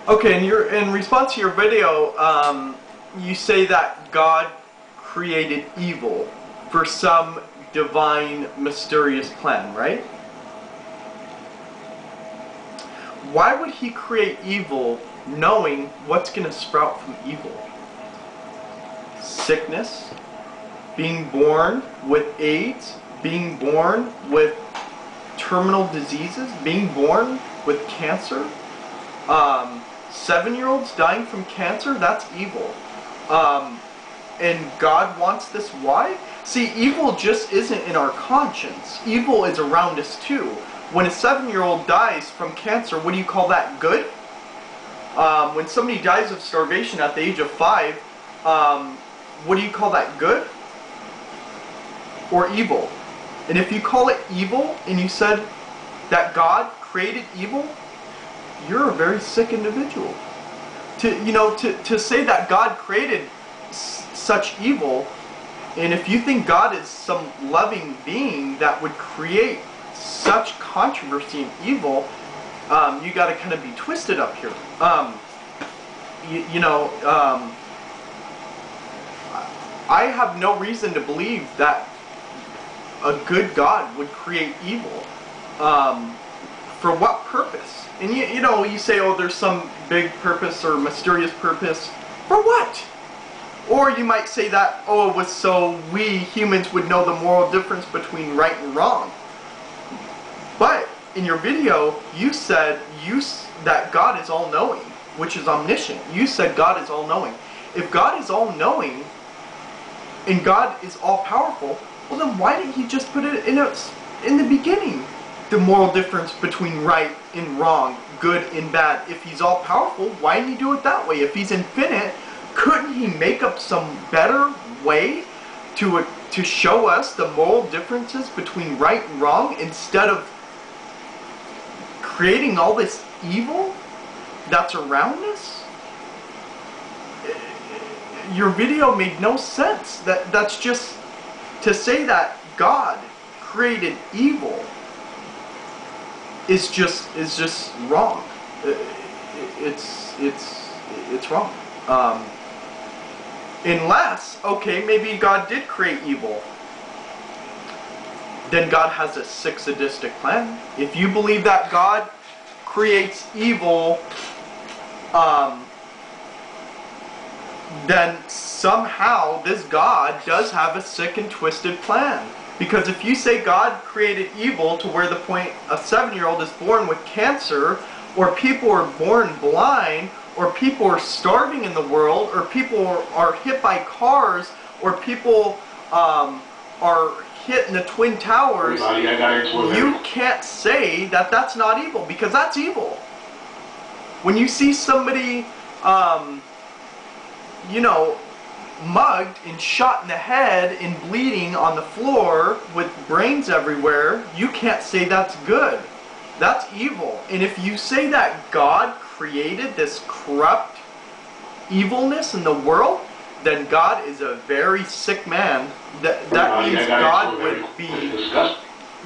Okay, in response to your video, you say that God created evil for some divine, mysterious plan, right? Why would he create evil knowing what's going to sprout from evil? Sickness, being born with AIDS, being born with terminal diseases, being born with cancer, 7-year-olds dying from cancer, that's evil. And God wants this. Why? See, evil just isn't in our conscience. Evil is around us too. When a 7-year-old dies from cancer, what do you call that? Good? When somebody dies of starvation at the age of 5, what do you call that? Good? Or evil? And if you call it evil, and you said that God created evil, you're a very sick individual. To say that God created such evil, and if you think God is some loving being that would create such controversy and evil, you got to kind of be twisted up here. I have no reason to believe that a good God would create evil. For what purpose? And you say, oh, there's some big purpose or mysterious purpose. For what? Or you might say that, oh, it was so we humans would know the moral difference between right and wrong. But in your video, you said that God is all-knowing, which is omniscient. You said God is all-knowing. If God is all-knowing and God is all-powerful, well then why didn't he just put it in the beginning? The moral difference between right and wrong, good and bad. If he's all-powerful, why didn't he do it that way? If he's infinite, couldn't he make up some better way to show us the moral differences between right and wrong instead of creating all this evil that's around us? Your video made no sense. That's just to say that God created evil is just wrong. It's wrong. Unless, okay, maybe God did create evil. Then God has a sick sadistic plan. If you believe that God creates evil, then somehow this God does have a sick and twisted plan. Because if you say God created evil to where the point a 7-year-old is born with cancer, or people are born blind, or people are starving in the world, or people are hit by cars, or people are hit in the Twin Towers, you can't say that that's not evil, because that's evil. When you see somebody, mugged and shot in the head and bleeding on the floor with brains everywhere, you can't say that's good. That's evil. And if you say that God created this corrupt evilness in the world, then God is a very sick man. That means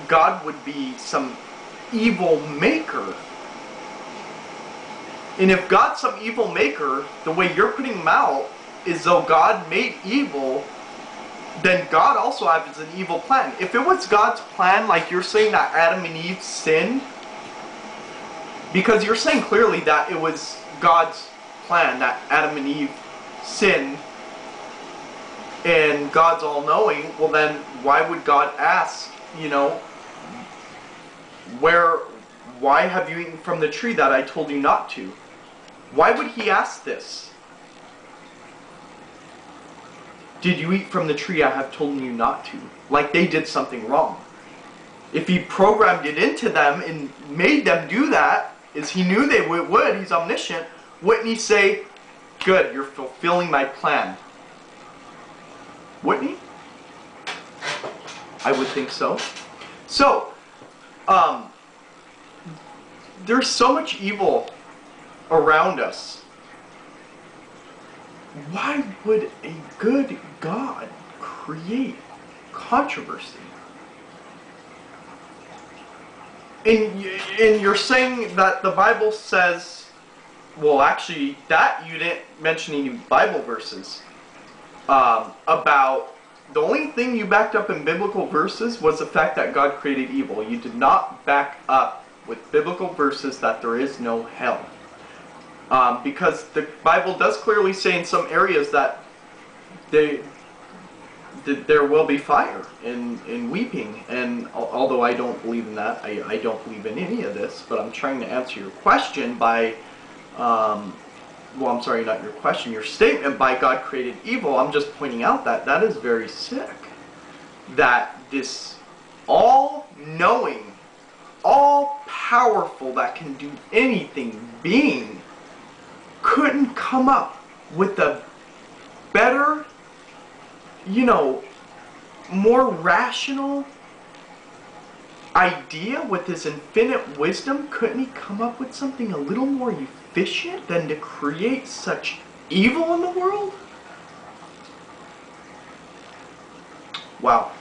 God would be some evil maker. And if God's some evil maker, the way you're putting him out is though God made evil, then God also has an evil plan. If it was God's plan, like you're saying that Adam and Eve sinned, because you're saying clearly that it was God's plan that Adam and Eve sinned, and God's all-knowing, well then why would God ask, why have you eaten from the tree that I told you not to? Why would he ask this? Did you eat from the tree I have told you not to? Like they did something wrong. If he programmed it into them and made them do that, as he knew they would, he's omniscient, wouldn't he say, good, you're fulfilling my plan? Wouldn't he? I would think so. So, there's so much evil around us. Why would a good God create controversy? And you're saying that the Bible says Well, actually, that you didn't mention any Bible verses about. The only thing you backed up in biblical verses was the fact that God created evil. You did not back up with biblical verses that there is no hell. Because the Bible does clearly say in some areas that there will be fire and weeping. And although I don't believe in that, I don't believe in any of this, but I'm trying to answer your question by well, I'm sorry, not your question, your statement by God created evil. I'm just pointing out that that is very sick. That this all-knowing, all-powerful, that can do anything being couldn't come up with a better, you know, more rational idea with his infinite wisdom. Couldn't he come up with something a little more efficient than to create such evil in the world? Wow.